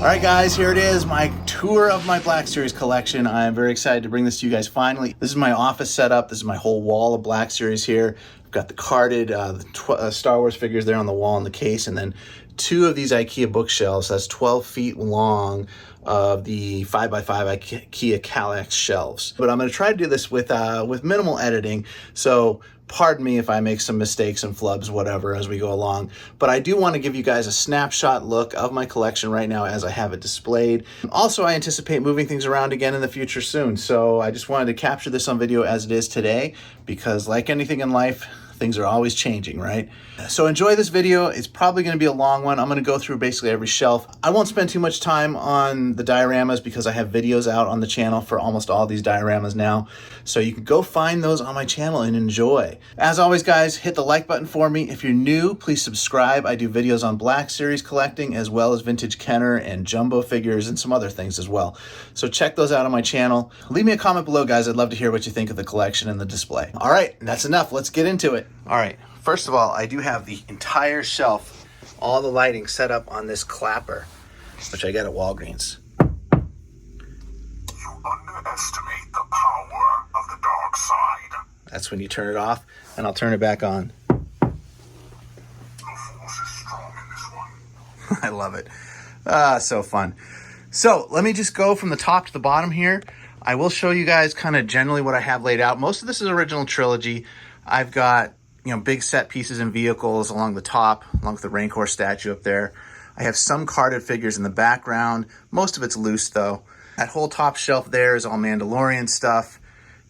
Alright guys, here it is, my tour of my Black Series collection. I am very excited to bring this to you guys finally. This is my office setup. This is my whole wall of Black Series here. I've got the carded Star Wars figures there on the wall in the case, and then two of these IKEA bookshelves. That's 12 feet long of the 5x5 IKEA Kallax shelves. But I'm going to try to do this with minimal editing, so pardon me if I make some mistakes and flubs, whatever, as we go along. But I do want to give you guys a snapshot look of my collection right now as I have it displayed. Also, I anticipate moving things around again in the future soon, so I just wanted to capture this on video as it is today, because like anything in life, things are always changing, right? So enjoy this video. It's probably going to be a long one. I'm going to go through basically every shelf. I won't spend too much time on the dioramas because I have videos out on the channel for almost all these dioramas now. So you can go find those on my channel and enjoy. As always, guys, hit the like button for me. If you're new, please subscribe. I do videos on Black Series collecting as well as vintage Kenner and jumbo figures and some other things as well. So check those out on my channel. Leave me a comment below, guys. I'd love to hear what you think of the collection and the display. All right, that's enough. Let's get into it. All right, first of all, I do have the entire shelf, all the lighting set up on this clapper, which I got at Walgreens. You underestimate the power of the dark side. That's when you turn it off, and I'll turn it back on. The force is strong in this one. I love it. So fun. So let me just go from the top to the bottom here. I will show you guys kind of generally what I have laid out. Most of this is original Trilogy. I've got, you know, big set pieces and vehicles along the top, along with the Rancor statue up there. I have some carded figures in the background. Most of it's loose though. That whole top shelf there is all Mandalorian stuff.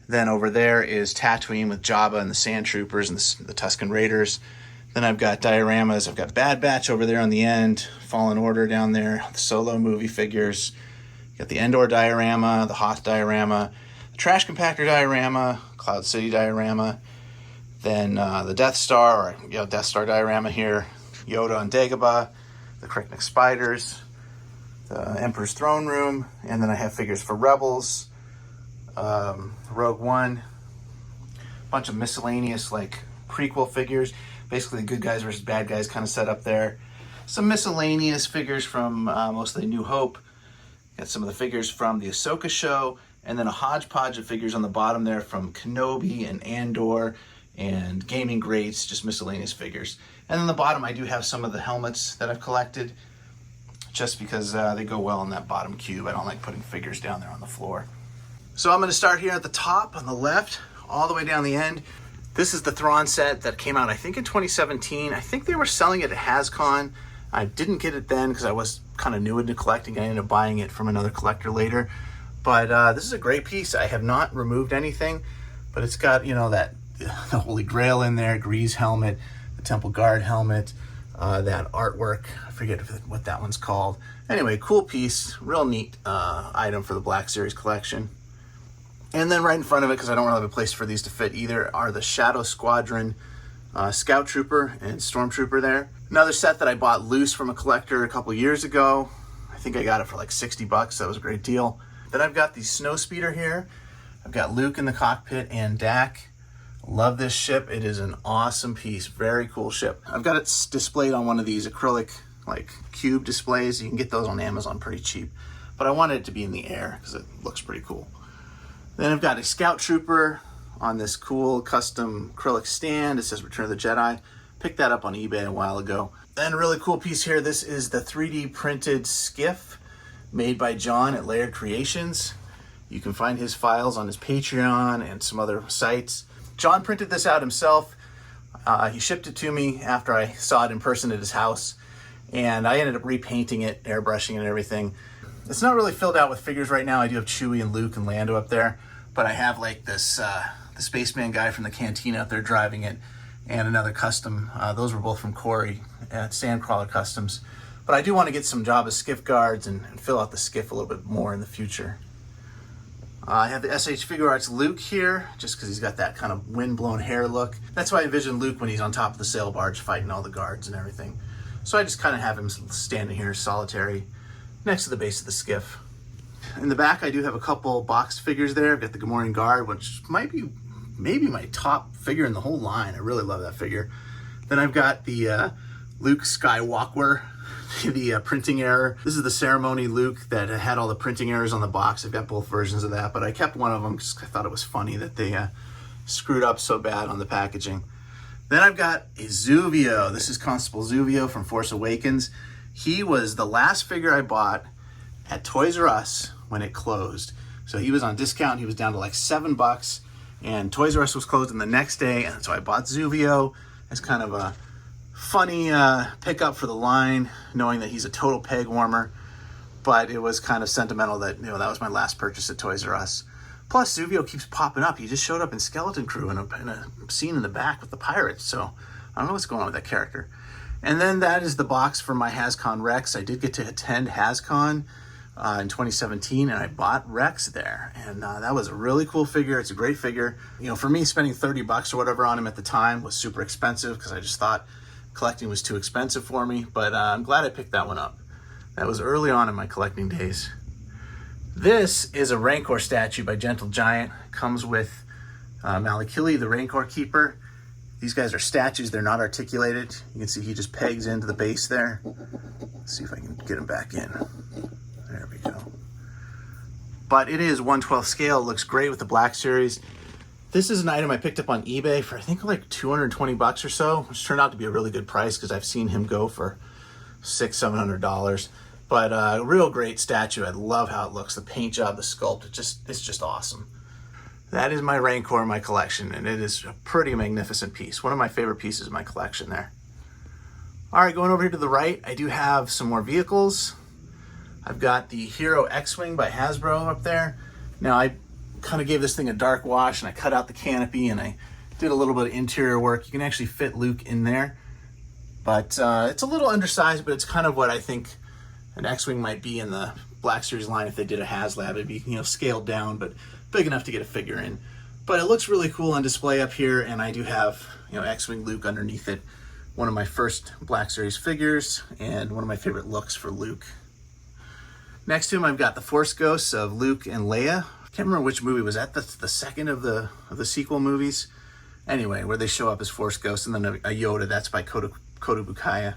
Then over there is Tatooine with Jabba and the Sand Troopers and the Tusken Raiders. Then I've got dioramas. I've got Bad Batch over there on the end, Fallen Order down there, the Solo movie figures. Got the Endor diorama, the Hoth diorama, the Trash Compactor diorama, Cloud City diorama. Then the Death Star, or Death Star diorama here, Yoda and Dagoba, the Krykna spiders, the Emperor's Throne Room, and then I have figures for Rebels, Rogue One, a bunch of miscellaneous like prequel figures, basically the good guys versus bad guys kind of set up there. Some miscellaneous figures from mostly New Hope. Got some of the figures from the Ahsoka show, and then a hodgepodge of figures on the bottom there from Kenobi and Andor, and gaming greats, just miscellaneous figures. And then the bottom, I do have some of the helmets that I've collected, just because they go well in that bottom cube. I don't like putting figures down there on the floor. So I'm going to start here at the top on the left, all the way down the end. This is the Thrawn set that came out, I think, in 2017. I think they were selling it at HasCon. I didn't get it then because I was kind of new into collecting. I ended up buying it from another collector later. But this is a great piece. I have not removed anything, but it's got, you know, the Holy Grail in there, Grease helmet, the Temple Guard helmet, that artwork. I forget what that one's called. Anyway, cool piece, real neat item for the Black Series collection. And then right in front of it, because I don't really have a place for these to fit either, are the Shadow Squadron Scout Trooper and Stormtrooper there. Another set that I bought loose from a collector a couple years ago. I think I got it for like 60 bucks. That was a great deal. Then I've got the Snowspeeder here. I've got Luke in the cockpit and Dak. Love this ship. It is an awesome piece. Very cool ship. I've got it displayed on one of these acrylic like cube displays. You can get those on Amazon pretty cheap. But I wanted it to be in the air because it looks pretty cool. Then I've got a Scout Trooper on this cool custom acrylic stand. It says Return of the Jedi. Picked that up on eBay a while ago. Then a really cool piece here. This is the 3D printed skiff made by John at Layered Creations. You can find his files on his Patreon and some other sites. John printed this out himself. He shipped it to me after I saw it in person at his house, and I ended up repainting it, airbrushing it and everything. It's not really filled out with figures right now. I do have Chewie and Luke and Lando up there, but I have like this the spaceman guy from the cantina up there driving it, and another custom. Those were both from Corey at Sandcrawler Customs. But I do want to get some Jabba skiff guards and fill out the skiff a little bit more in the future. I have the SH Figure Arts Luke here, just because he's got that kind of wind-blown hair look. That's why I envision Luke when he's on top of the sail barge fighting all the guards and everything. So I just kind of have him standing here solitary next to the base of the skiff. In the back, I do have a couple boxed figures there. I've got the Gamorrean Guard, which might be maybe my top figure in the whole line. I really love that figure. Then I've got the Luke Skywalker, the printing error. This is the ceremony Luke that had all the printing errors on the box. I've got both versions of that, but I kept one of them because I thought it was funny that they screwed up so bad on the packaging. Then I've got a Zuvio. This is Constable Zuvio from Force Awakens. He was the last figure I bought at Toys R Us when it closed. So he was on discount. He was down to like $7, and Toys R Us was closed the next day. And so I bought Zuvio as kind of a funny pickup for the line, knowing that he's a total peg warmer. But it was kind of sentimental that, that was my last purchase at Toys R Us. Plus, Zuvio keeps popping up. He just showed up in Skeleton Crew in a scene in the back with the pirates. So I don't know what's going on with that character. And then that is the box for my HasCon Rex. I did get to attend HasCon in 2017, and I bought Rex there. And that was a really cool figure. It's a great figure. For me, spending $30 or whatever on him at the time was super expensive because I just thought collecting was too expensive for me. But I'm glad I picked that one up. That was early on in my collecting days. This is a Rancor statue by Gentle Giant. Comes with Malakili, the Rancor Keeper. These guys are statues, they're not articulated. You can see he just pegs into the base there. Let's see if I can get him back in. There we go. But it is 1/12 scale, looks great with the Black Series. This is an item I picked up on eBay for I think like $220 or so, which turned out to be a really good price because I've seen him go for $600-700. But a real great statue. I love how it looks. The paint job, the sculpt, it's just awesome. That is my Rancor in my collection, and it is a pretty magnificent piece. One of my favorite pieces of my collection there. All right, going over here to the right, I do have some more vehicles. I've got the Hero X-Wing by Hasbro up there. Now, I kind of gave this thing a dark wash, and I cut out the canopy, and I did a little bit of interior work. You can actually fit Luke in there. But it's a little undersized, but it's kind of what I think an X-Wing might be in the Black Series line if they did a HasLab. It'd be, scaled down, but big enough to get a figure in. But it looks really cool on display up here, and I do have, X-Wing Luke underneath it. One of my first Black Series figures, and one of my favorite looks for Luke. Next to him, I've got the Force Ghosts of Luke and Leia. I can't remember which movie was that. The second of the sequel movies. Anyway, where they show up as Force Ghosts, and then a Yoda. That's by Kota Bukaya.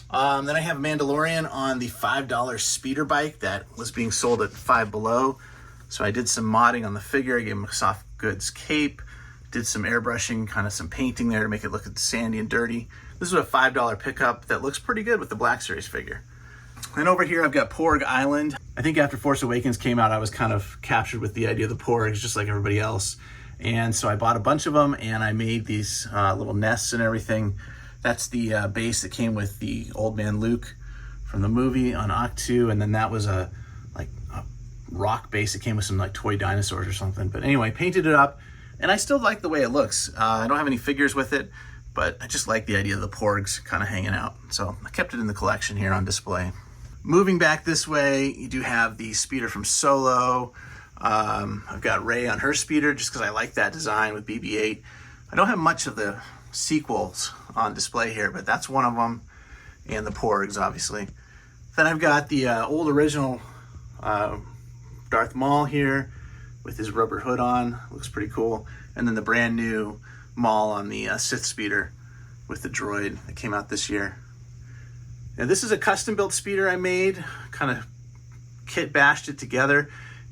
Then I have Mandalorian on the $5 speeder bike that was being sold at Five Below. So I did some modding on the figure. I gave him a soft goods cape, did some airbrushing, kind of some painting there to make it look sandy and dirty. This is a $5 pickup that looks pretty good with the Black Series figure. And over here I've got Porg Island. I think after Force Awakens came out, I was kind of captured with the idea of the Porgs, just like everybody else. And so I bought a bunch of them, and I made these little nests and everything. That's the base that came with the Old Man Luke from the movie on Octu, and then that was a rock base that came with some toy dinosaurs or something. But anyway, painted it up, and I still like the way it looks. I don't have any figures with it, but I just like the idea of the Porgs kind of hanging out. So I kept it in the collection here on display. Moving back this way, you do have the speeder from Solo. I've got Rey on her speeder just because I like that design with BB-8. I don't have much of the sequels on display here, but that's one of them, and the Porgs, obviously. Then I've got the old original Darth Maul here with his rubber hood on. Looks pretty cool. And then the brand new Maul on the Sith speeder with the droid that came out this year. Now this is a custom built speeder I made, kind of kit bashed it together.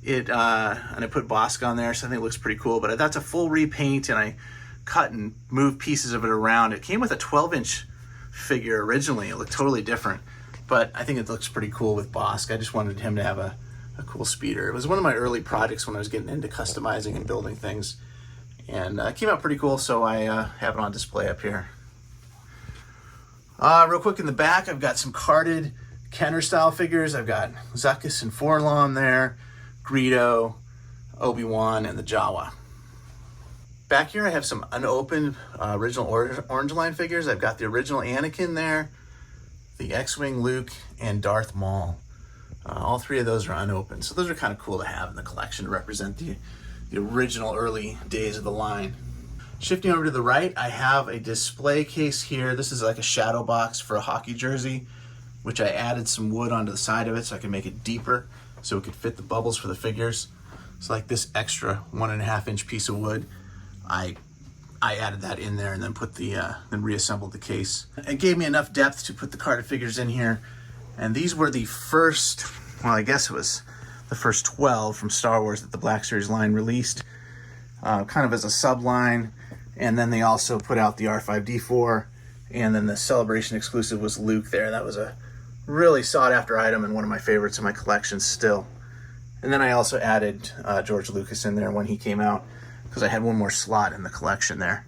And I put Bosk on there, so I think it looks pretty cool. But that's a full repaint, and I cut and moved pieces of it around. It came with a 12-inch figure originally. It looked totally different, but I think it looks pretty cool with Bosk. I just wanted him to have a cool speeder. It was one of my early projects when I was getting into customizing and building things, and it came out pretty cool, so I have it on display up here. Real quick in the back, I've got some carded Kenner style figures. I've got Zuckuss and Forlorn there, Greedo, Obi-Wan, and the Jawa. Back here I have some unopened original Orange Line figures. I've got the original Anakin there, the X-Wing Luke, and Darth Maul. All three of those are unopened, so those are kind of cool to have in the collection to represent the original early days of the line. Shifting over to the right, I have a display case here. This is like a shadow box for a hockey jersey, which I added some wood onto the side of it so I can make it deeper so it could fit the bubbles for the figures. It's like this extra 1.5-inch piece of wood. I I added that in there and then put the then reassembled the case. It gave me enough depth to put the carded figures in here. And these were the first, well, I guess it was the first 12 from Star Wars that the Black Series line released, kind of as a sub-line. And then they also put out the R5-D4, and then the Celebration exclusive was Luke there. That was a really sought-after item and one of my favorites in my collection still. And then I also added George Lucas in there when he came out, because I had one more slot in the collection there.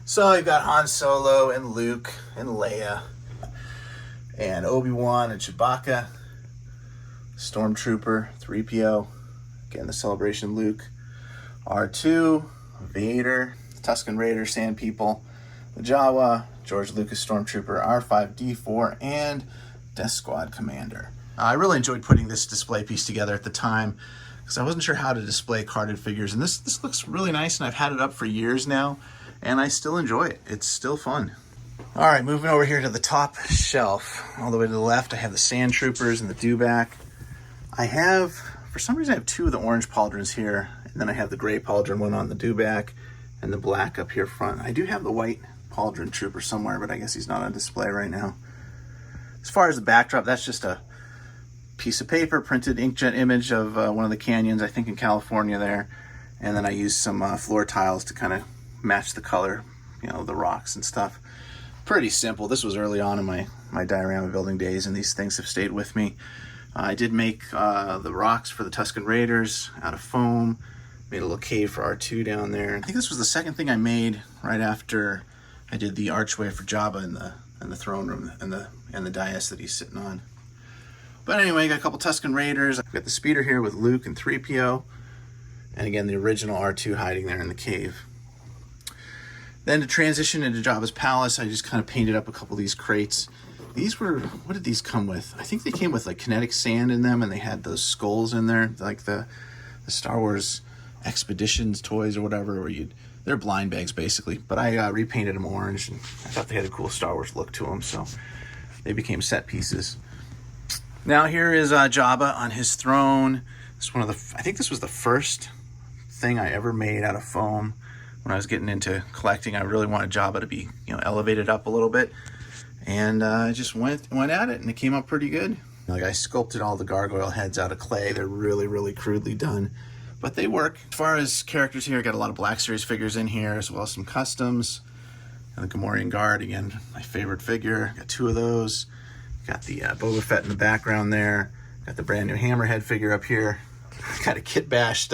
So you've got Han Solo and Luke and Leia and Obi-Wan and Chewbacca, Stormtrooper, 3PO, again the Celebration Luke, R2, Vader, Tusken Raider, Sand People, the Jawa, George Lucas Stormtrooper, R5-D4, and Death Squad Commander. I really enjoyed putting this display piece together at the time because I wasn't sure how to display carded figures, and this looks really nice, and I've had it up for years now, and I still enjoy it. It's still fun. All right, moving over here to the top shelf, all the way to the left, I have the Sand Troopers and the Dewback. I have, for some reason, I have two of the orange pauldrons here, and then I have the gray pauldron one on the Dewback, and the black up here front. I do have the white pauldron trooper somewhere, but I guess he's not on display right now. As far as the backdrop, that's just a piece of paper, printed inkjet image of one of the canyons, I think in California there. And then I used some floor tiles to kind of match the color, you know, the rocks and stuff. Pretty simple. This was early on in my diorama building days, and these things have stayed with me. I did make the rocks for the Tusken Raiders out of foam. Made a little cave for R2 down there. I think this was the second thing I made right after I did the archway for Jabba in the throne room and the dais that he's sitting on. But anyway, got a couple Tusken Raiders. I've got the speeder here with Luke and 3PO. And again, the original R2 hiding there in the cave. Then to transition into Jabba's palace, I just kind of painted up a couple of these crates. These were, what did these come with? I think they came with like kinetic sand in them, and they had those skulls in there, like the Star Wars Expeditions toys or whatever, where they're blind bags basically, but I repainted them orange, and I thought they had a cool Star Wars look to them, so they became set pieces. Now here is Jabba on his throne. This is I think this was the first thing I ever made out of foam. When I was getting into collecting, I really wanted Jabba to be, you know, elevated up a little bit, and I just went at it, and it came up pretty good. Like, I sculpted all the gargoyle heads out of clay. They're really, really crudely done, but they work. As far as characters here, I got a lot of Black Series figures in here, as well as some customs. And the Gamorrean Guard, again, my favorite figure. Got two of those. Got the Boba Fett in the background there. Got the brand new Hammerhead figure up here. Got a kit bashed,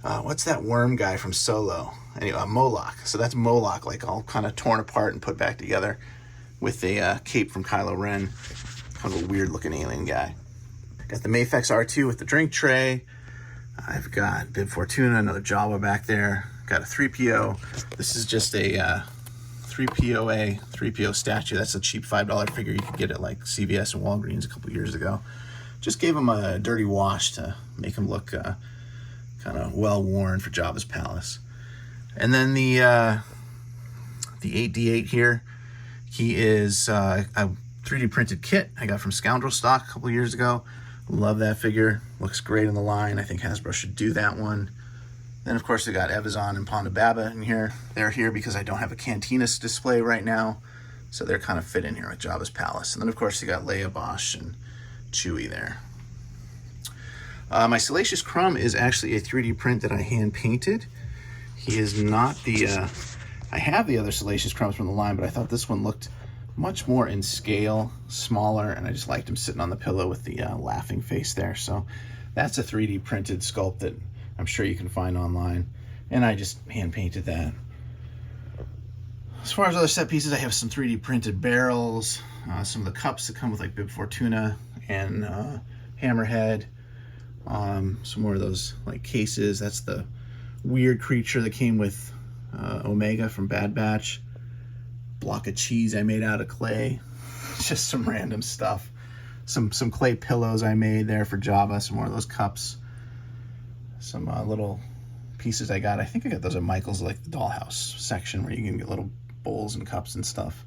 what's that worm guy from Solo? Anyway, Moloch. So that's Moloch, like all kind of torn apart and put back together with a cape from Kylo Ren. Kind of a weird looking alien guy. Got the Mafex R2 with the drink tray. I've got Bib Fortuna, another Jawa back there. Got a 3PO. This is just a 3PO statue. That's a cheap $5 figure you could get at like CVS and Walgreens a couple years ago. Just gave him a dirty wash to make him look kind of well worn for Jabba's palace. And then the 8D8 here. He is a 3D printed kit I got from Scoundrel Stock a couple years ago. Love that figure. Looks great in the line. I think Hasbro should do that one. Then, of course, we got Evazan and Ponda Baba in here. They're here because I don't have a Cantinas display right now, so they're kind of fit in here with Jabba's palace. And then, of course, you got Leia, Bosch, and Chewie there. My Salacious Crumb is actually a 3D print that I hand painted. He is not the... I have the other Salacious Crumbs from the line, but I thought this one looked much more in scale, smaller, and I just liked him sitting on the pillow with the laughing face there. So that's a 3D printed sculpt that I'm sure you can find online, and I just hand painted that. As far as other set pieces, I have some 3D printed barrels, some of the cups that come with like Bib Fortuna and Hammerhead, some more of those like cases. That's the weird creature that came with Omega from Bad Batch. Block of cheese I made out of clay. Just some random stuff. Some clay pillows I made there for Jabba. Some more of those cups. Some little pieces I got. I think I got those at Michael's, like the dollhouse section where you can get little bowls and cups and stuff.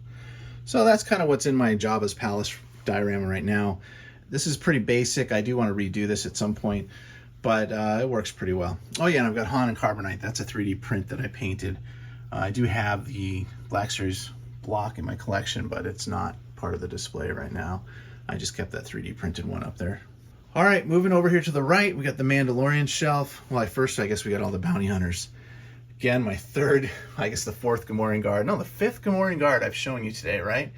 So that's kind of what's in my Jabba's Palace diorama right now. This is pretty basic. I do want to redo this at some point, but it works pretty well. Oh yeah, and I've got Han and Carbonite. That's a 3D print that I painted I do have the Black Series block in my collection, but it's not part of the display right now. I just kept that 3D printed one up there. All right, moving over here to the right, we got the Mandalorian shelf. Well, I guess we got all the bounty hunters. Again, my third, I guess the fourth Gamorrean guard. No, the fifth Gamorrean guard I've shown you today, right?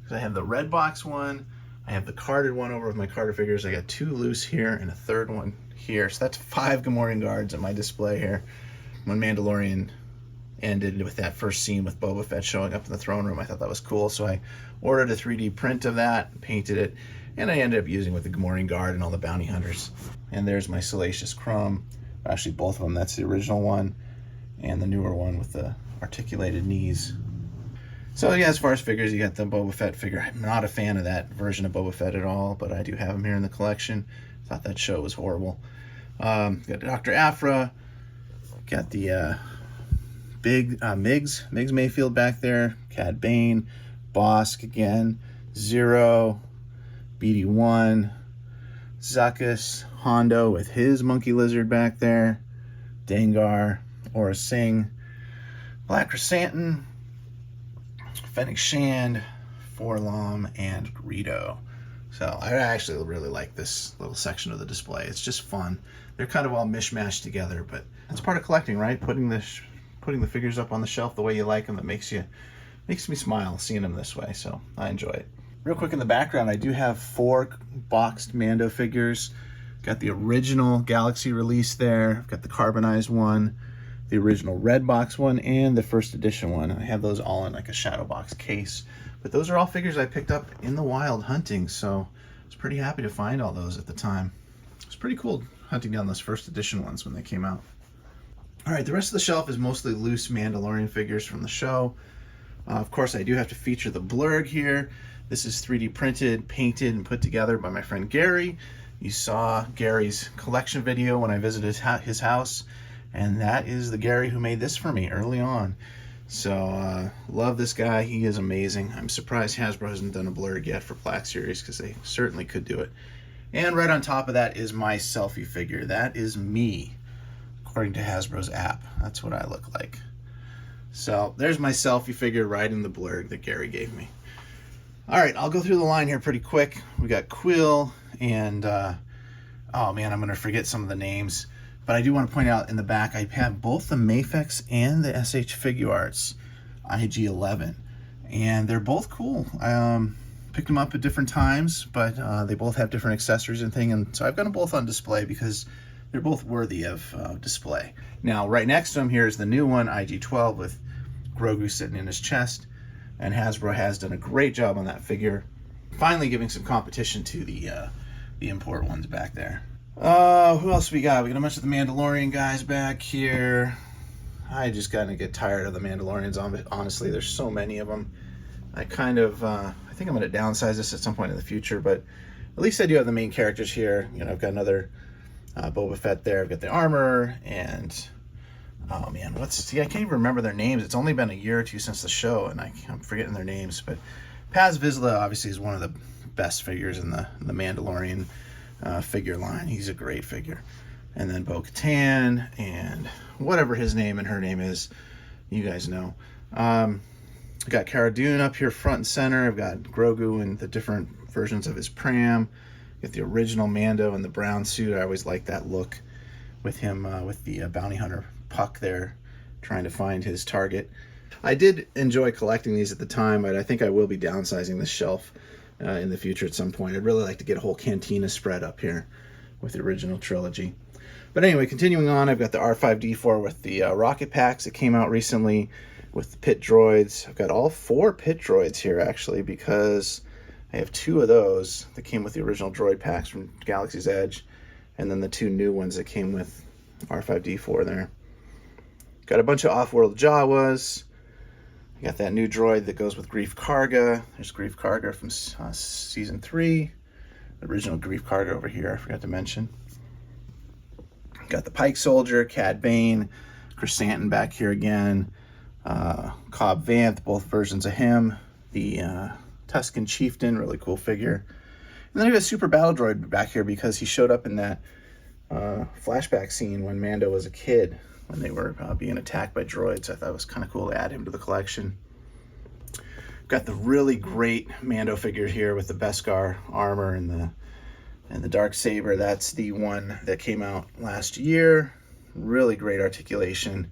Because I have the red box one, I have the carded one over with my Carter figures. I got 2 loose here and a third one here. So that's 5 Gamorrean guards at my display here. When Mandalorian ended with that first scene with Boba Fett showing up in the throne room, I thought that was cool. So I ordered a 3D print of that, painted it, and I ended up using with the Gamorrean guard and all the bounty hunters. And there's my Salacious Crumb. Actually, both of them. That's the original one and the newer one with the articulated knees. So yeah, as far as figures, you got the Boba Fett figure. I'm not a fan of that version of Boba Fett at all, but I do have him here in the collection. Thought that show was horrible. Got Dr. Aphra. Got the Migs Mayfield back there. Cad Bane. Bosk again. Zero. BD1. Zuckuss. Hondo with his monkey lizard back there. Dengar. Aura Singh. Black Chrysanthemum. Fennec Shand, Forlom, and Greedo. So I actually really like this little section of the display. It's just fun. They're kind of all mishmashed together, but that's part of collecting, right? Putting the figures up on the shelf the way you like them. It makes me smile seeing them this way. So I enjoy it. Real quick in the background, I do have 4 boxed Mando figures. Got the original Galaxy release there. I've got the carbonized one, the original red box one, and the first edition one. I have those all in like a shadow box case. But those are all figures I picked up in the wild hunting, so I was pretty happy to find all those at the time. It was pretty cool hunting down those first edition ones when they came out. All right, the rest of the shelf is mostly loose Mandalorian figures from the show. Of course, I do have to feature the Blurrg here. This is 3D printed, painted, and put together by my friend Gary. You saw Gary's collection video when I visited his house. And that is the Gary who made this for me early on. So, love this guy. He is amazing. I'm surprised Hasbro hasn't done a Blurrg yet for Black Series, because they certainly could do it. And right on top of that is my selfie figure. That is me, according to Hasbro's app. That's what I look like. So, there's my selfie figure riding the Blurrg that Gary gave me. All right, I'll go through the line here pretty quick. We got Quill and, oh man, I'm going to forget some of the names. But I do want to point out in the back, I have both the Mafex and the SH Figuarts IG-11. And they're both cool. I picked them up at different times, but they both have different accessories and things. And so I've got them both on display because they're both worthy of display. Now, right next to them here is the new one, IG-12, with Grogu sitting in his chest. And Hasbro has done a great job on that figure, finally giving some competition to the import ones back there. Who else we got? We got a bunch of the Mandalorian guys back here. I just kind of get tired of the Mandalorians, honestly. There's so many of them. I think I'm going to downsize this at some point in the future, but at least I do have the main characters here. You know, I've got another Boba Fett there. I've got the armor, and oh man, I can't even remember their names. It's only been a year or two since the show, and I'm forgetting their names. But Paz Vizsla obviously is one of the best figures in the Mandalorian figure line. He's a great figure. And then Bo-Katan and whatever his name and her name is, you guys know. I've got Cara Dune up here front and center. I've got Grogu and the different versions of his pram. Got the original Mando in the brown suit. I always like that look with him with the bounty hunter Puck there trying to find his target. I did enjoy collecting these at the time, but I think I will be downsizing this shelf in the future at some point. I'd really like to get a whole cantina spread up here with the original trilogy. But anyway, continuing on, I've got the R5-D4 with the rocket packs that came out recently with the pit droids. I've got all 4 pit droids here, actually, because I have 2 of those that came with the original droid packs from Galaxy's Edge, and then the 2 new ones that came with R5-D4 there. Got a bunch of off-world Jawas. I got that new droid that goes with Greef Karga. There's Greef Karga from Season 3. The original Greef Karga over here, I forgot to mention. Got the Pike Soldier, Cad Bane, Chrysanthemum back here again. Cobb Vanth, both versions of him. The Tusken Chieftain, really cool figure. And then I got a Super Battle Droid back here because he showed up in that flashback scene when Mando was a kid when they were being attacked by droids. I thought it was kind of cool to add him to the collection. Got the really great Mando figure here with the Beskar armor and the dark saber. That's the one that came out last year. Really great articulation.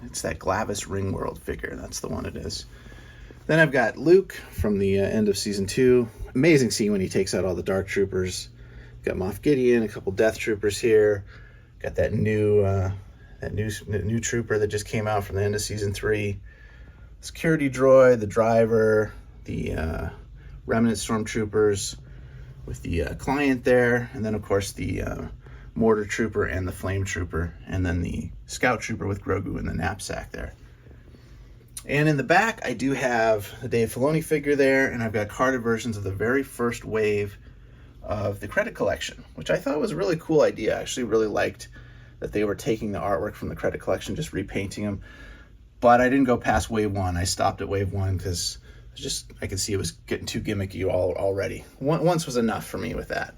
It's that Glavis Ringworld figure. That's the one it is. Then I've got Luke from the end of season 2. Amazing scene when he takes out all the Dark Troopers. Got Moff Gideon, a couple Death Troopers here. Got that new trooper that just came out from the end of season 3. Security droid, the driver, the remnant stormtroopers with the client there, and then of course the mortar trooper and the flame trooper, and then the scout trooper with Grogu in the knapsack there. And in the back, I do have the Dave Filoni figure there, and I've got carded versions of the very first wave of the credit collection, which I thought was a really cool idea. I actually really liked that they were taking the artwork from the credit collection, just repainting them. But I didn't go past wave 1. I stopped at wave 1 because I could see it was getting too gimmicky already. Once was enough for me with that.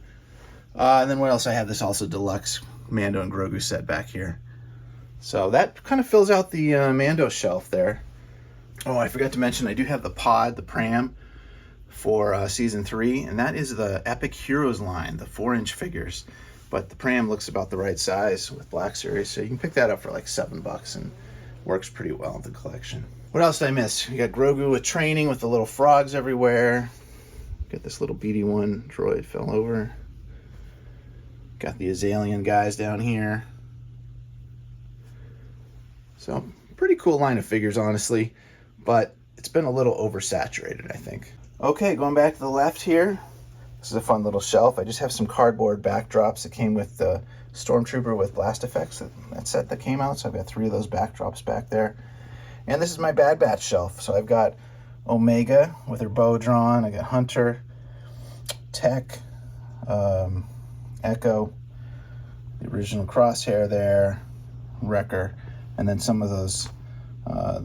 And then what else I have? This also deluxe Mando and Grogu set back here. So that kind of fills out the Mando shelf there. Oh, I forgot to mention I do have the pod, the pram, for season 3, and that is the Epic Heroes line, the 4-inch figures. But the pram looks about the right size with Black Series, so you can pick that up for like $7 and works pretty well in the collection. What else did I miss? You got Grogu with training with the little frogs everywhere. Got this little BD-1 droid fell over. Got the Azalian guys down here. So, pretty cool line of figures, honestly. But it's been a little oversaturated, I think. Okay, going back to the left here. This is a fun little shelf. I just have some cardboard backdrops that came with the Stormtrooper with blast effects, that set that came out. So I've got 3 of those backdrops back there. And this is my Bad Batch shelf. So I've got Omega with her bow drawn. I got Hunter, Tech, Echo, the original Crosshair there, Wrecker, and then some of those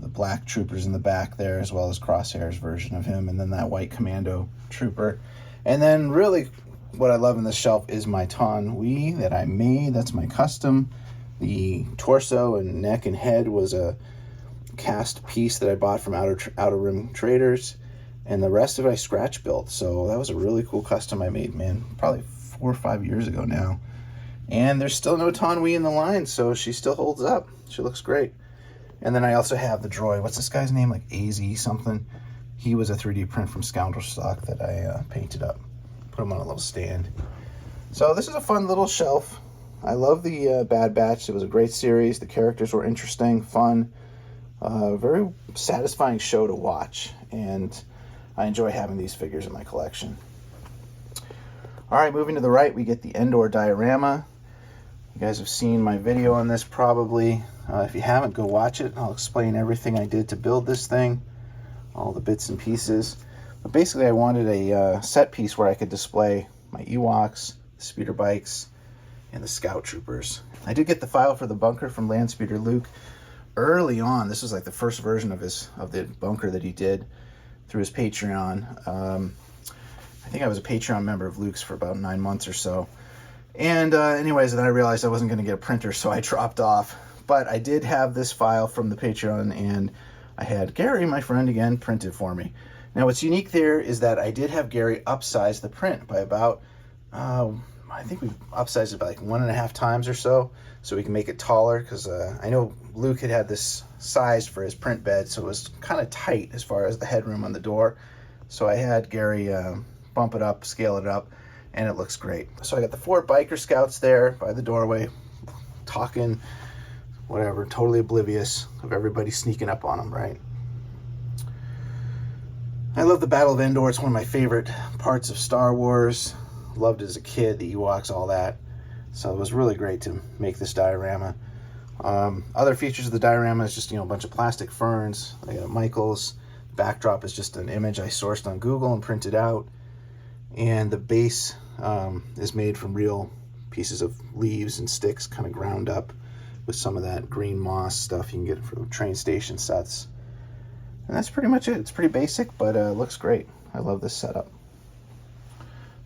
the black troopers in the back there, as well as Crosshair's version of him, and then that white commando trooper. And then really what I love in this shelf is my Taun We that I made. That's my custom. The torso and neck and head was a cast piece that I bought from Outer Rim Traders, and the rest of it I scratch built. So that was a really cool custom I made, man, probably 4 or 5 years ago now. And there's still no Taun We in the line, so she still holds up. She looks great. And then I also have the droid. What's this guy's name? Like AZ something. He was a 3D print from Scoundrel Stock that I painted up. Put him on a little stand. So this is a fun little shelf. I love the Bad Batch. It was a great series. The characters were interesting, fun. Very satisfying show to watch. And I enjoy having these figures in my collection. All right, moving to the right, we get the Endor diorama. You guys have seen my video on this probably. If you haven't, go watch it. I'll explain everything I did to build this thing, all the bits and pieces. But basically, I wanted a set piece where I could display my Ewoks, the speeder bikes, and the scout troopers. I did get the file for the bunker from Landspeeder Luke early on. This was like the first version of the bunker that he did through his Patreon. I think I was a Patreon member of Luke's for about 9 months or so. And anyways, then I realized I wasn't going to get a printer, so I dropped off. But I did have this file from the Patreon, and I had Gary, my friend, again, print it for me. Now, what's unique there is that I did have Gary upsize the print by about, I think we upsized it by like 1.5 times or so we can make it taller, because I know Luke had this sized for his print bed, so it was kind of tight as far as the headroom on the door. So I had Gary bump it up, scale it up, and it looks great. So I got the 4 biker scouts there by the doorway, talking, whatever, totally oblivious of everybody sneaking up on them, right? I love the Battle of Endor. It's one of my favorite parts of Star Wars. Loved it as a kid, the Ewoks, all that. So it was really great to make this diorama. Other features of the diorama is just, a bunch of plastic ferns. I got Michael's. Backdrop is just an image I sourced on Google and printed out. And the base is made from real pieces of leaves and sticks, kind of ground up with some of that green moss stuff you can get from train station sets. And that's pretty much it. It's pretty basic, but it looks great. I love this setup.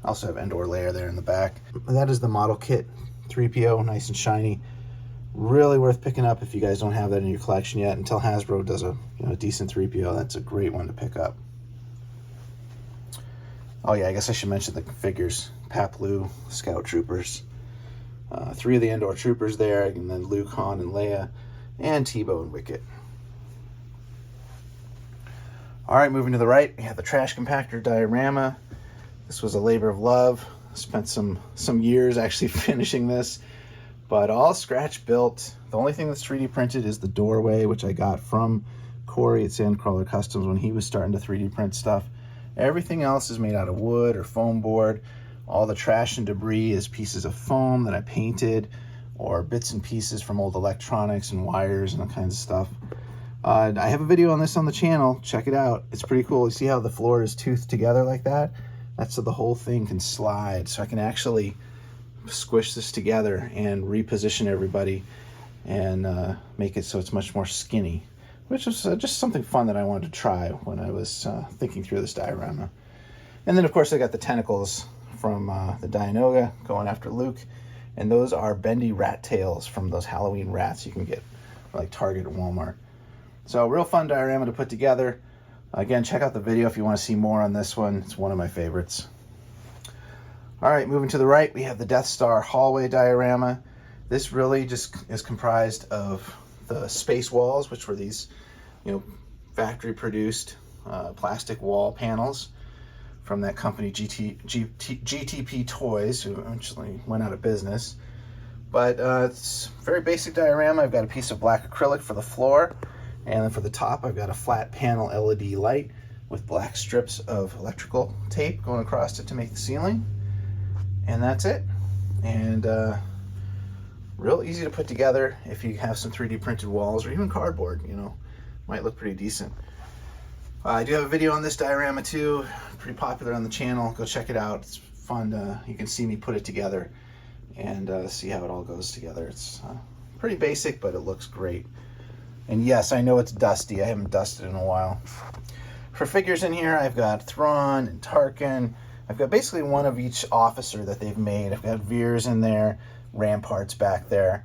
I also have Endor layer there in the back. That is the model kit, 3PO, nice and shiny. Really worth picking up if you guys don't have that in your collection yet. Until Hasbro does a decent 3PO, that's a great one to pick up. Oh yeah, I guess I should mention the figures. Paploo, Scout Troopers. 3 of the Endor Troopers there, and then Luke, Han, and Leia, and Tebow and Wicket. All right, moving to the right, we have the Trash Compactor Diorama. This was a labor of love. Spent some years actually finishing this, but all scratch built. The only thing that's 3D printed is the doorway, which I got from Corey at Sandcrawler Customs when he was starting to 3D print stuff. Everything else is made out of wood or foam board. All the trash and debris is pieces of foam that I painted, or bits and pieces from old electronics and wires and all kinds of stuff. I have a video on this on the channel. Check it out. It's pretty cool. You see how the floor is toothed together like that? That's so the whole thing can slide. So I can actually squish this together and reposition everybody and make it so it's much more skinny, which is just something fun that I wanted to try when I was thinking through this diorama. And then, of course, I got the tentacles from the Dianoga going after Luke. And those are bendy rat tails from those Halloween rats you can get like Target or Walmart. So real fun diorama to put together. Again, check out the video if you want to see more on this one. It's one of my favorites. All right, moving to the right, we have the Death Star hallway diorama. This really just is comprised of the space walls, which were these, factory produced plastic wall panels from that company GTP Toys, who eventually went out of business. But it's a very basic diorama. I've got a piece of black acrylic for the floor, and then for the top I've got a flat panel LED light with black strips of electrical tape going across it to make the ceiling. And that's it. And real easy to put together if you have some 3D printed walls or even cardboard, might look pretty decent. I do have a video on this diorama too, pretty popular on the channel. Go check it out. It's fun. You can see me put it together and see how it all goes together. It's pretty basic, but it looks great. And yes, I know it's dusty. I haven't dusted in a while. For figures in here, I've got Thrawn and Tarkin. I've got basically one of each officer that they've made. I've got Veers in there, Rampart's back there,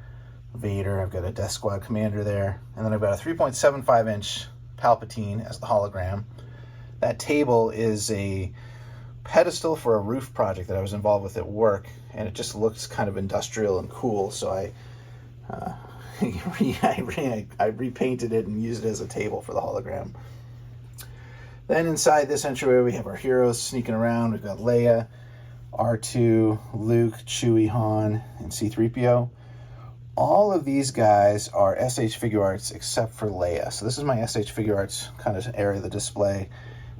Vader. I've got a Death Squad commander there. And then I've got a 3.75 inch Palpatine as the hologram. That table is a pedestal for a roof project that I was involved with at work, and it just looks kind of industrial and cool, so I repainted it and used it as a table for the hologram. Then inside this entryway we have our heroes sneaking around. We've got Leia, R2, Luke, Chewie, Han, and C-3PO. All of these guys are SH Figure Arts except for Leia. So this is my SH Figure Arts kind of area of the display.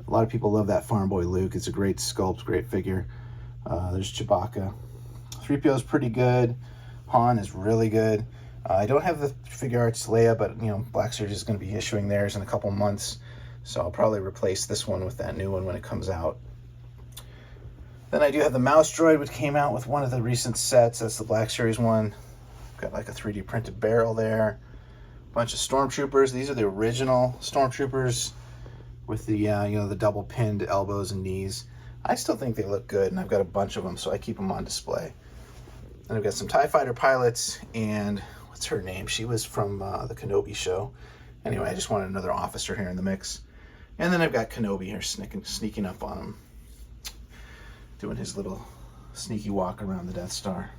A lot of people love that Farm Boy Luke. It's a great sculpt, great figure. There's Chewbacca. 3PO is pretty good. Han is really good. I don't have the Figure Arts Leia, but Black Series is going to be issuing theirs in a couple months. So I'll probably replace this one with that new one when it comes out. Then I do have the Mouse Droid, which came out with one of the recent sets. That's the Black Series one. Got like a 3D printed barrel there. A bunch of Stormtroopers. These are the original Stormtroopers with the the double pinned elbows and knees. I still think they look good, and I've got a bunch of them, so I keep them on display. Then I've got some TIE Fighter pilots, and what's her name? She was from the Kenobi show. Anyway, I just wanted another officer here in the mix. And then I've got Kenobi here sneaking up on him, doing his little sneaky walk around the Death Star.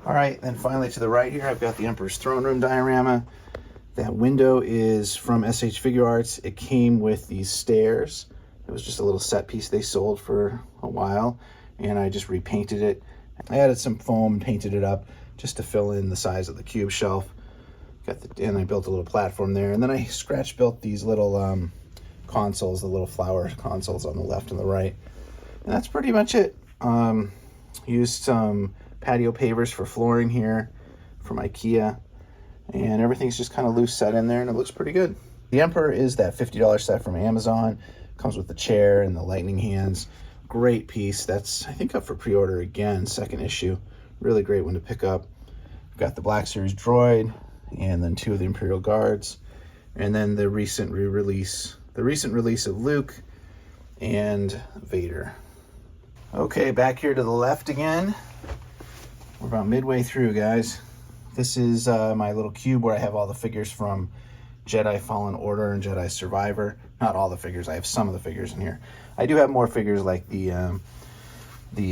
All right, then finally to the right here, I've got the Emperor's Throne Room diorama. That window is from SH Figure Arts. It came with these stairs. It was just a little set piece they sold for a while, and I just repainted it. I added some foam and painted it up just to fill in the size of the cube shelf. And I built a little platform there, and then I scratch built these little consoles, the little flower consoles on the left and the right. And that's pretty much it. Used some patio pavers for flooring here from IKEA, and everything's just kind of loose set in there, and it looks pretty good. The Emperor is that $50 set from Amazon. Comes with the chair and the lightning hands. Great piece. That's, I think, up for pre-order again, second issue. Really great one to pick up. We've got the Black Series droid, and then 2 of the Imperial Guards, and then the recent release of Luke and Vader. Okay, back here to the left again. We're about midway through, guys. This is my little cube where I have all the figures from Jedi Fallen Order and Jedi Survivor. Not all the figures, I have some of the figures in here. I do have more figures like the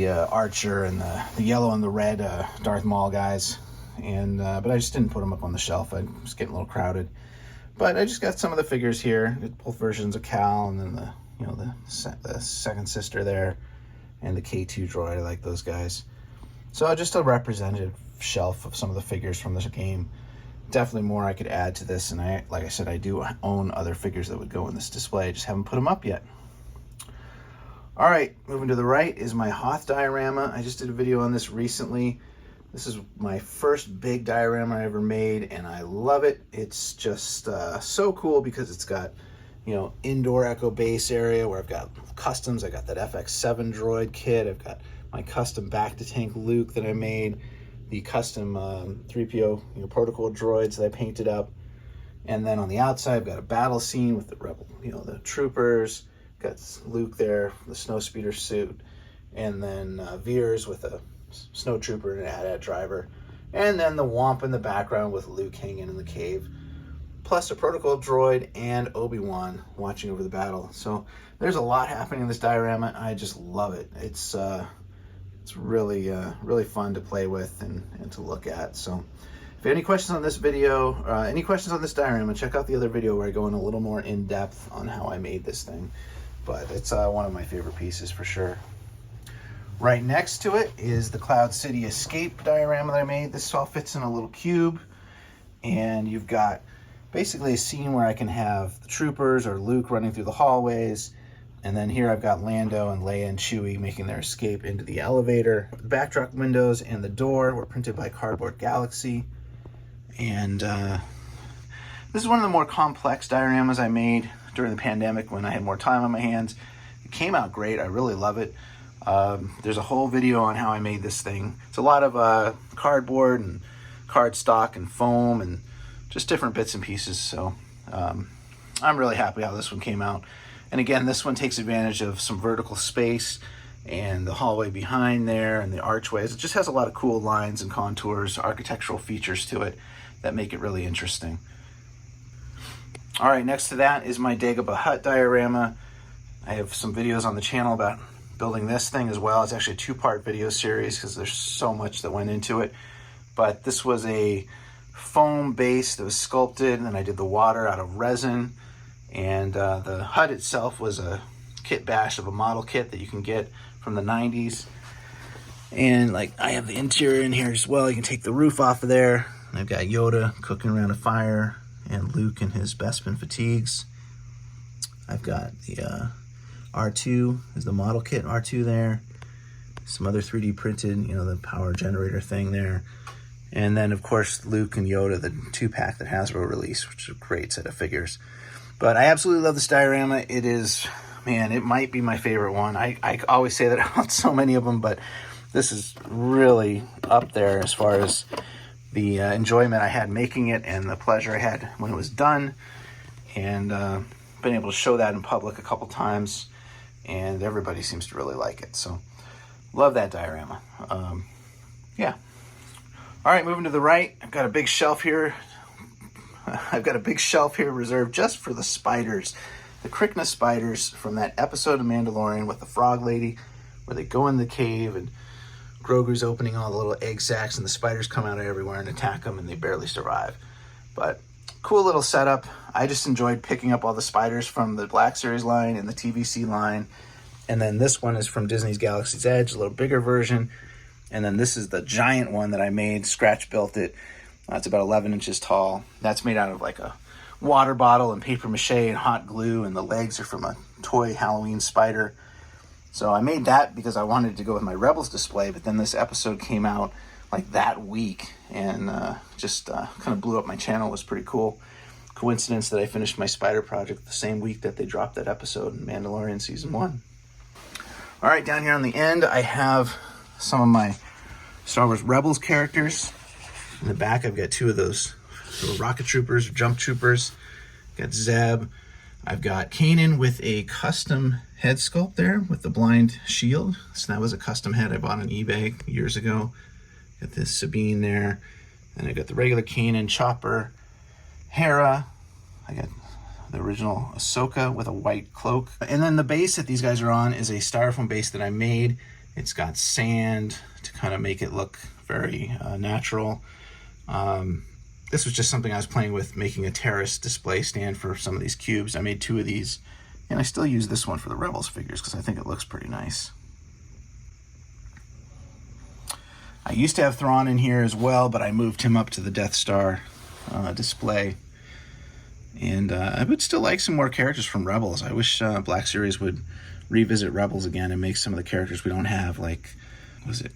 Archer and the yellow and the red Darth Maul guys. And but I just didn't put them up on the shelf. I was getting a little crowded. But I just got some of the figures here, both versions of Cal, and then the second sister there, and the K2 droid. I like those guys. So just a representative shelf of some of the figures from this game. Definitely more I could add to this, and like I said, I do own other figures that would go in this display. I just haven't put them up yet. All right, moving to the right is my Hoth diorama. I just did a video on this recently. This is my first big diorama I ever made, and I love it. It's just so cool because it's got, Endor Echo Base area where I've got customs. I got that FX7 droid kit. I've got my custom back-to-tank Luke that I made, the custom 3PO protocol droids that I painted up, and then on the outside I've got a battle scene with the rebel, the troopers. Got Luke there, the snowspeeder suit, and then Veers with a snowtrooper and an AT-AT driver, and then the Womp in the background with Luke hanging in the cave, plus a protocol droid and Obi-Wan watching over the battle. So there's a lot happening in this diorama. I just love it. It's really really fun to play with and to look at. So if you have any questions on this video, any questions on this diorama, check out the other video where I go in a little more in depth on how I made this thing. But it's one of my favorite pieces for sure. Right next to it is the Cloud City Escape diorama that I made. This all fits in a little cube, and you've got basically a scene where I can have the troopers or Luke running through the hallways, and then here I've got Lando and Leia and Chewie making their escape into the elevator. The backdrop windows and the door were printed by Cardboard Galaxy, and this is one of the more complex dioramas I made during the pandemic when I had more time on my hands. It came out great. I really love it. There's a whole video on how I made this thing. It's a lot of cardboard and cardstock and foam and just different bits and pieces. So I'm really happy how this one came out. And again, this one takes advantage of some vertical space and the hallway behind there and the archways. It just has a lot of cool lines and contours, architectural features to it that make it really interesting. All right, next to that is my Dagoba hut diorama. I have some videos on the channel about building this thing as well. It's actually a two-part video series because there's so much that went into it. But this was a foam base that was sculpted, and then I did the water out of resin. And the hut itself was a kit bash of a model kit that you can get from the 90s. And I have the interior in here as well. You can take the roof off of there. And I've got Yoda cooking around a fire, and Luke in his Bespin fatigues. I've got the R2 is the model kit, R2 there. Some other 3D printed, the power generator thing there. And then, of course, Luke and Yoda, the 2-pack that Hasbro released, which is a great set of figures. But I absolutely love this diorama. It is, man, it might be my favorite one. I always say that about so many of them, but this is really up there as far as the enjoyment I had making it and the pleasure I had when it was done, and been able to show that in public a couple times, and everybody seems to really like it. So love that diorama. Yeah. All right, moving to the right, I've got a big shelf here. Reserved just for the spiders, the Krykna spiders from that episode of Mandalorian with the frog lady, where they go in the cave and Grogu's opening all the little egg sacs and the spiders come out of everywhere and attack them, and they barely survive. But cool little setup. I just enjoyed picking up all the spiders from the Black Series line and the TVC line. And then this one is from Disney's Galaxy's Edge, a little bigger version. And then this is the giant one that I made, scratch built it. It's about 11 inches tall. That's made out of a water bottle and paper mache and hot glue, and the legs are from a toy Halloween spider. So I made that because I wanted to go with my Rebels display, but then this episode came out that week and just kind of blew up my channel. It was pretty cool. Coincidence that I finished my spider project the same week that they dropped that episode in Mandalorian Season 1. All right, down here on the end, I have some of my Star Wars Rebels characters. In the back, I've got two of those little rocket troopers, jump troopers. Got Zeb. I've got Kanan with a custom head sculpt there with the blind shield. So that was a custom head I bought on eBay years ago. Got this Sabine there. Then I got the regular Kanan, Chopper, Hera. I got the original Ahsoka with a white cloak. And then the base that these guys are on is a styrofoam base that I made. It's got sand to kind of make it look very natural. This was just something I was playing with, making a terrace display stand for some of these cubes. I made 2 of these, and I still use this one for the Rebels figures because I think it looks pretty nice. I used to have Thrawn in here as well, but I moved him up to the Death Star display. And I would still like some more characters from Rebels. I wish Black Series would revisit Rebels again and make some of the characters we don't have, like, was it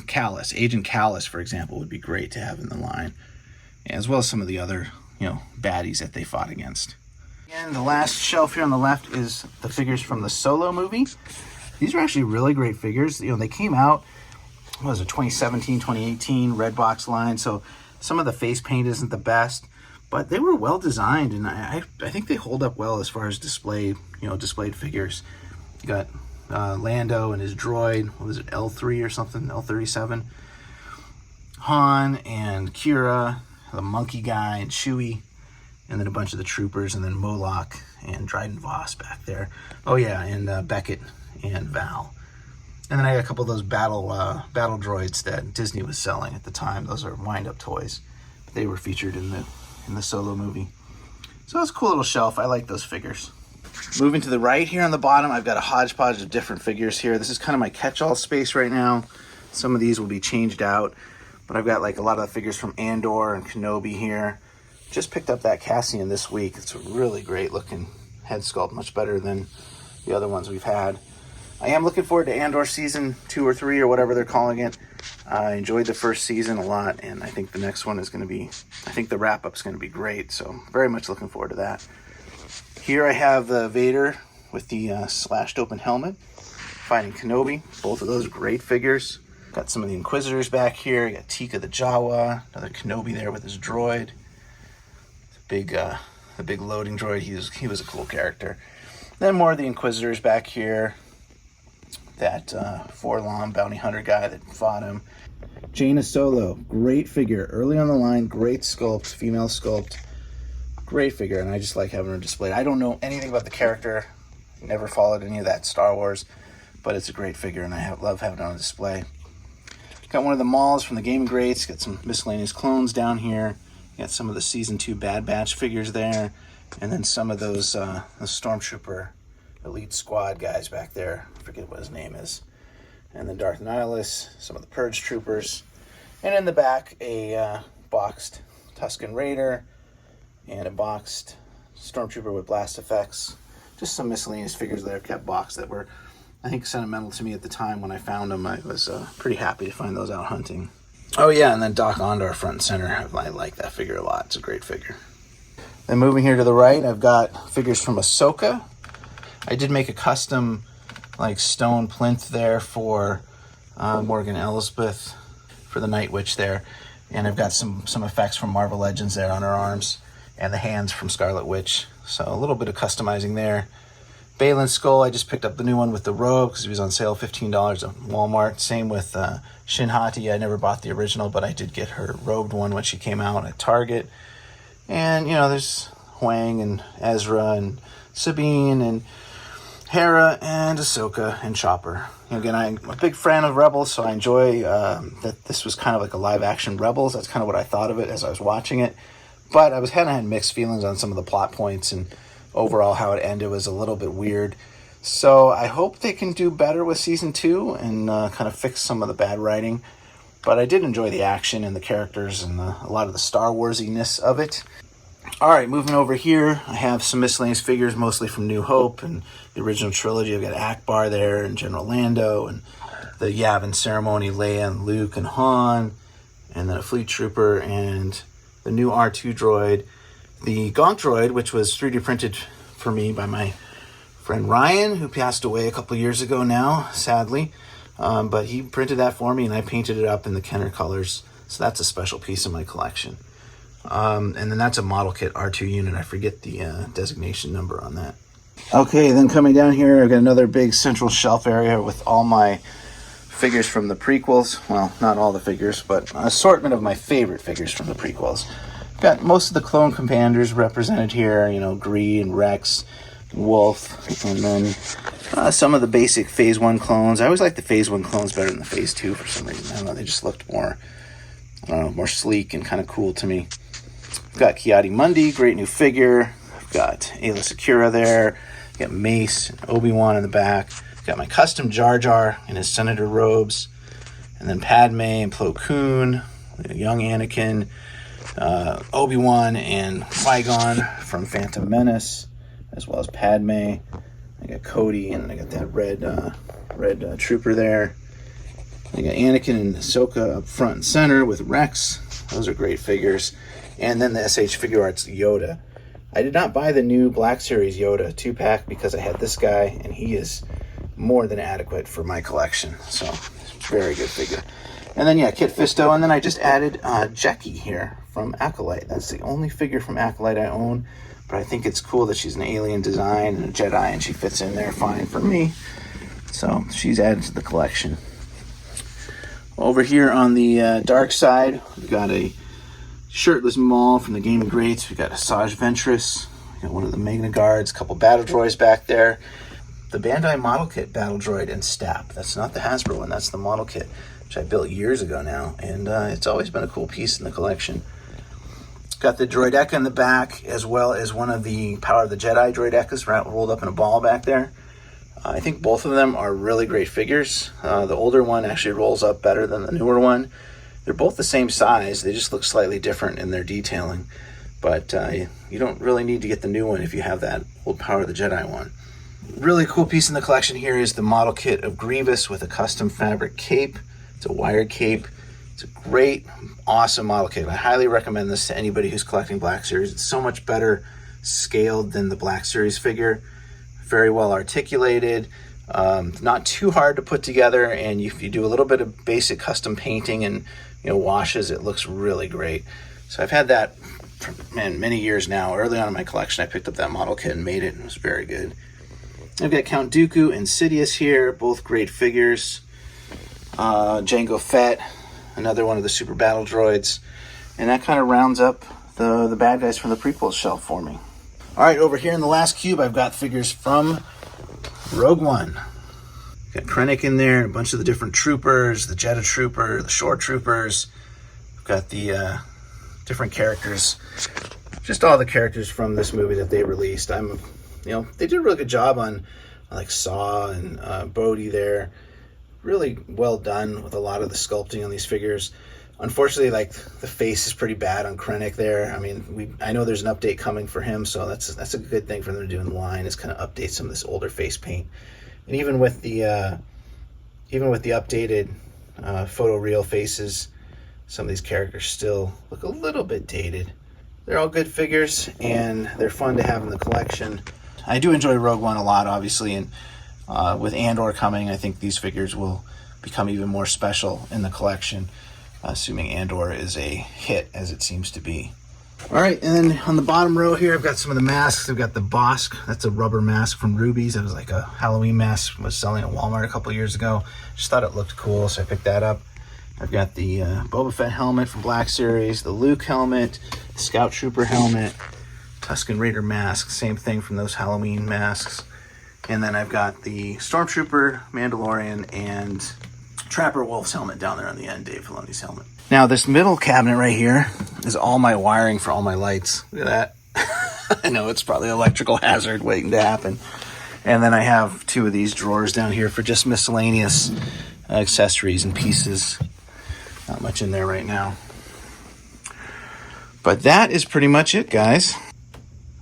Callus? Agent Callus, for example, would be great to have in the line, as well as some of the other, baddies that they fought against. And the last shelf here on the left is the figures from the Solo movie. These are actually really great figures. They came out, what was it, 2017, 2018, red box line, so some of the face paint isn't the best, but they were well designed, and I think they hold up well as far as displayed figures. You got Lando and his droid, what was it, L3 or something, L37. Han and Kira, the monkey guy, and Chewie, and then a bunch of the troopers, and then Moloch and Dryden Voss back there. Oh yeah, and Beckett and Val. And then I got a couple of those battle droids that Disney was selling at the time. Those are wind-up toys. They were featured in the Solo movie. So it's a cool little shelf. I like those figures. Moving to the right here on the bottom, I've got a hodgepodge of different figures here. This is kind of my catch-all space right now. Some of these will be changed out, but I've got like a lot of the figures from Andor and Kenobi here. Just picked up that Cassian this week. It's a really great looking head sculpt, much better than the other ones we've had. I am looking forward to Andor season 2 or 3 or whatever they're calling it. I enjoyed the first season a lot, and I think the next one is going to be, I think the wrap-up is going to be great, so very much looking forward to that. Here I have the Vader with the slashed open helmet, fighting Kenobi. Both of those great figures. Got some of the Inquisitors back here. You got Tika the Jawa, another Kenobi there with his droid. The big loading droid. He was a cool character. Then more of the Inquisitors back here. That Forlom bounty hunter guy that fought him. Jaina Solo, great figure. Early on the line, great sculpt, female sculpt. Great figure, and I just like having her displayed. I don't know anything about the character. Never followed any of that Star Wars, but it's a great figure, and I love having it on display. Got one of the Mauls from the Game Greats. Got some miscellaneous clones down here. Got some of the Season 2 Bad Batch figures there, and then some of those the Stormtrooper Elite Squad guys back there. I forget what his name is. And then Darth Nihilus, some of the Purge Troopers. And in the back, a boxed Tusken Raider and a boxed Stormtrooper with blast effects. Just some miscellaneous figures that I've kept boxed that were, I think, sentimental to me at the time when I found them. I was pretty happy to find those out hunting. Oh yeah, and then Doc Ondar front and center. I like that figure a lot. It's a great figure. Then moving here to the right, I've got figures from Ahsoka. I did make a custom stone plinth there for Morgan Elsbeth for the Night Witch there. And I've got some effects from Marvel Legends there on her arms and the hands from Scarlet Witch. So a little bit of customizing there. Balin's skull, I just picked up the new one with the robe because it was on sale $15 at Walmart. Same with Shin Hati. I never bought the original, but I did get her robed one when she came out at Target. And, there's Huang and Ezra and Sabine and Hera and Ahsoka and Chopper. Again, I'm a big fan of Rebels, so I enjoy that this was kind of like a live-action Rebels. That's kind of what I thought of it as I was watching it. But I had mixed feelings on some of the plot points, and overall how it ended was a little bit weird. So I hope they can do better with Season 2 and kind of fix some of the bad writing. But I did enjoy the action and the characters and a lot of the Star Wars-iness of it. All right, moving over here, I have some miscellaneous figures, mostly from New Hope and the original trilogy. I've got Akbar there and General Lando and the Yavin Ceremony, Leia and Luke and Han, and then a Fleet Trooper and the new R2 droid. The Gonk droid, which was 3D printed for me by my friend Ryan, who passed away a couple years ago now, sadly. But he printed that for me, and I painted it up in the Kenner colors. So that's a special piece of my collection. And then that's a model kit R2 unit. I forget the designation number on that. Okay, then coming down here, I've got another big central shelf area with all my figures from the prequels. Well, not all the figures, but an assortment of my favorite figures from the prequels. Got most of the clone commanders represented here, you know, Gree and Rex, Wolf, and then some of the basic Phase 1 clones. I always like the Phase 1 clones better than the Phase 2 for some reason. I don't know, they just looked more, I don't know, more sleek and kind of cool to me. Got Ki-Adi-Mundi, great new figure. I've got Aayla Secura there. Got Mace and Obi-Wan in the back. Got my custom Jar Jar in his senator robes. And then Padme and Plo Koon, young Anakin, Obi-Wan and Qui-Gon from Phantom Menace, as well as Padme. I got Cody, and then I got that red trooper there. I got Anakin and Ahsoka up front and center with Rex. Those are great figures. And then the SH Figure Arts Yoda. I did not buy the new Black Series Yoda 2-pack because I had this guy, and he is more than adequate for my collection. So, very good figure. And then, yeah, Kit Fisto. And then I just added Jackie here from Acolyte. That's the only figure from Acolyte I own. But I think it's cool that she's an alien design and a Jedi, and she fits in there fine for me. So, she's added to the collection. Over here on the dark side, we've got a shirtless Maul from the Gaming Greats. We got Asajj Ventress. We got one of the Magna Guards. A couple battle droids back there. The Bandai model kit battle droid and Stap. That's not the Hasbro one. That's the model kit, which I built years ago now. And it's always been a cool piece in the collection. Got the Droideka in the back, as well as one of the Power of the Jedi Droidekas rolled up in a ball back there. I think both of them are really great figures. The older one actually rolls up better than the newer one. They're both the same size. They just look slightly different in their detailing. But you don't really need to get the new one if you have that old Power of the Jedi one. Really cool piece in the collection here is the model kit of Grievous with a custom fabric cape. It's a wired cape. It's a great, awesome model kit. I highly recommend this to anybody who's collecting Black Series. It's so much better scaled than the Black Series figure. Very well articulated. Not too hard to put together, and if you do a little bit of basic custom painting and washes, it looks really great. So I've had that for many years now. Early on in my collection, I picked up that model kit and made it, and it was very good. I've got Count Dooku and Sidious here, both great figures. Jango Fett, another one of the super battle droids. And that kind of rounds up the bad guys from the prequels shelf for me. All right, over here in the last cube, I've got figures from Rogue One. Got Krennic in there, a bunch of the different troopers, the Jedha Trooper, the Shore Troopers. I've got the different characters, just all the characters from this movie that they released. They did a really good job on like Saw and Bodhi there. Really well done with a lot of the sculpting on these figures. Unfortunately, like the face is pretty bad on Krennic there. I mean, I know there's an update coming for him, so that's a good thing for them to do in the line, is kind of update some of this older face paint. And even with the updated photoreal faces, some of these characters still look a little bit dated. They're all good figures, and they're fun to have in the collection. I do enjoy Rogue One a lot, obviously, and with Andor coming, I think these figures will become even more special in the collection, assuming Andor is a hit, as it seems to be. All right, and then on the bottom row here, I've got some of the masks. I've got the Bosk. That's a rubber mask from Ruby's. It was like a Halloween mask. I was selling at Walmart a couple years ago. Just thought it looked cool, so I picked that up. I've got the Boba Fett helmet from Black Series, the Luke helmet, the Scout Trooper helmet, Tusken Raider mask, same thing from those Halloween masks. And then I've got the Stormtrooper, Mandalorian, and Trapper Wolf's helmet down there on the end, Dave Filoni's helmet. Now, this middle cabinet right here is all my wiring for all my lights. Look at that. I know it's probably an electrical hazard waiting to happen. And then I have two of these drawers down here for just miscellaneous accessories and pieces. Not much in there right now. But that is pretty much it, guys.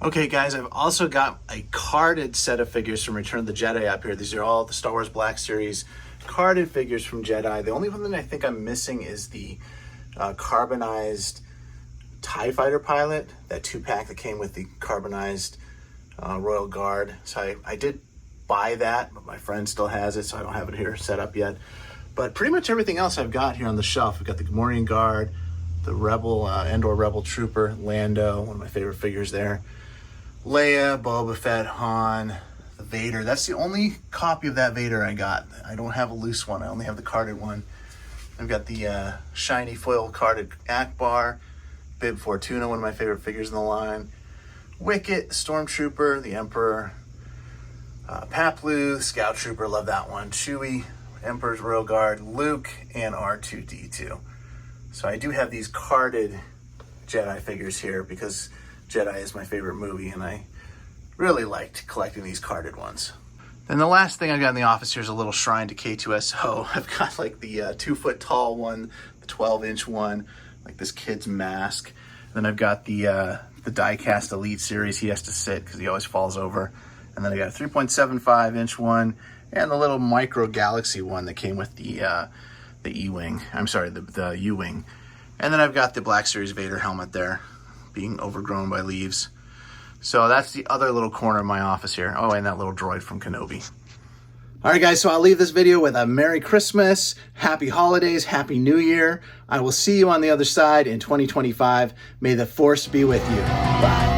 Okay, guys, I've also got a carded set of figures from Return of the Jedi up here. These are all the Star Wars Black Series carded figures from Jedi. The only one that I think I'm missing is the carbonized TIE Fighter pilot, that 2-pack that came with the carbonized Royal Guard. So I did buy that, but my friend still has it, so I don't have it here set up yet. But pretty much everything else I've got here on the shelf. We've got the Gamorrean Guard, the Rebel, Endor Rebel Trooper, Lando, one of my favorite figures there. Leia, Boba Fett, Han, the Vader. That's the only copy of that Vader I got. I don't have a loose one. I only have the carded one. I've got the shiny foil carded Akbar, Bib Fortuna, one of my favorite figures in the line, Wicket, Stormtrooper, the Emperor, Paplu, Scout Trooper, love that one, Chewie, Emperor's Royal Guard, Luke, and R2-D2. So I do have these carded Jedi figures here because Jedi is my favorite movie, and I really liked collecting these carded ones. Then the last thing I've got in the office here is a little shrine to K2SO. I've got like the 2 foot tall one, the 12-inch one, like this kid's mask. Then I've got the die-cast Elite series. He has to sit because he always falls over. And then I got a 3.75-inch one and the little micro Galaxy one that came with the E-Wing. I'm sorry, the U-Wing. And then I've got the Black Series Vader helmet there being overgrown by leaves. So that's the other little corner of my office here. Oh, and that little droid from Kenobi. All right, guys, so I'll leave this video with a Merry Christmas, Happy Holidays, Happy New Year. I will see you on the other side in 2025. May the Force be with you. Bye.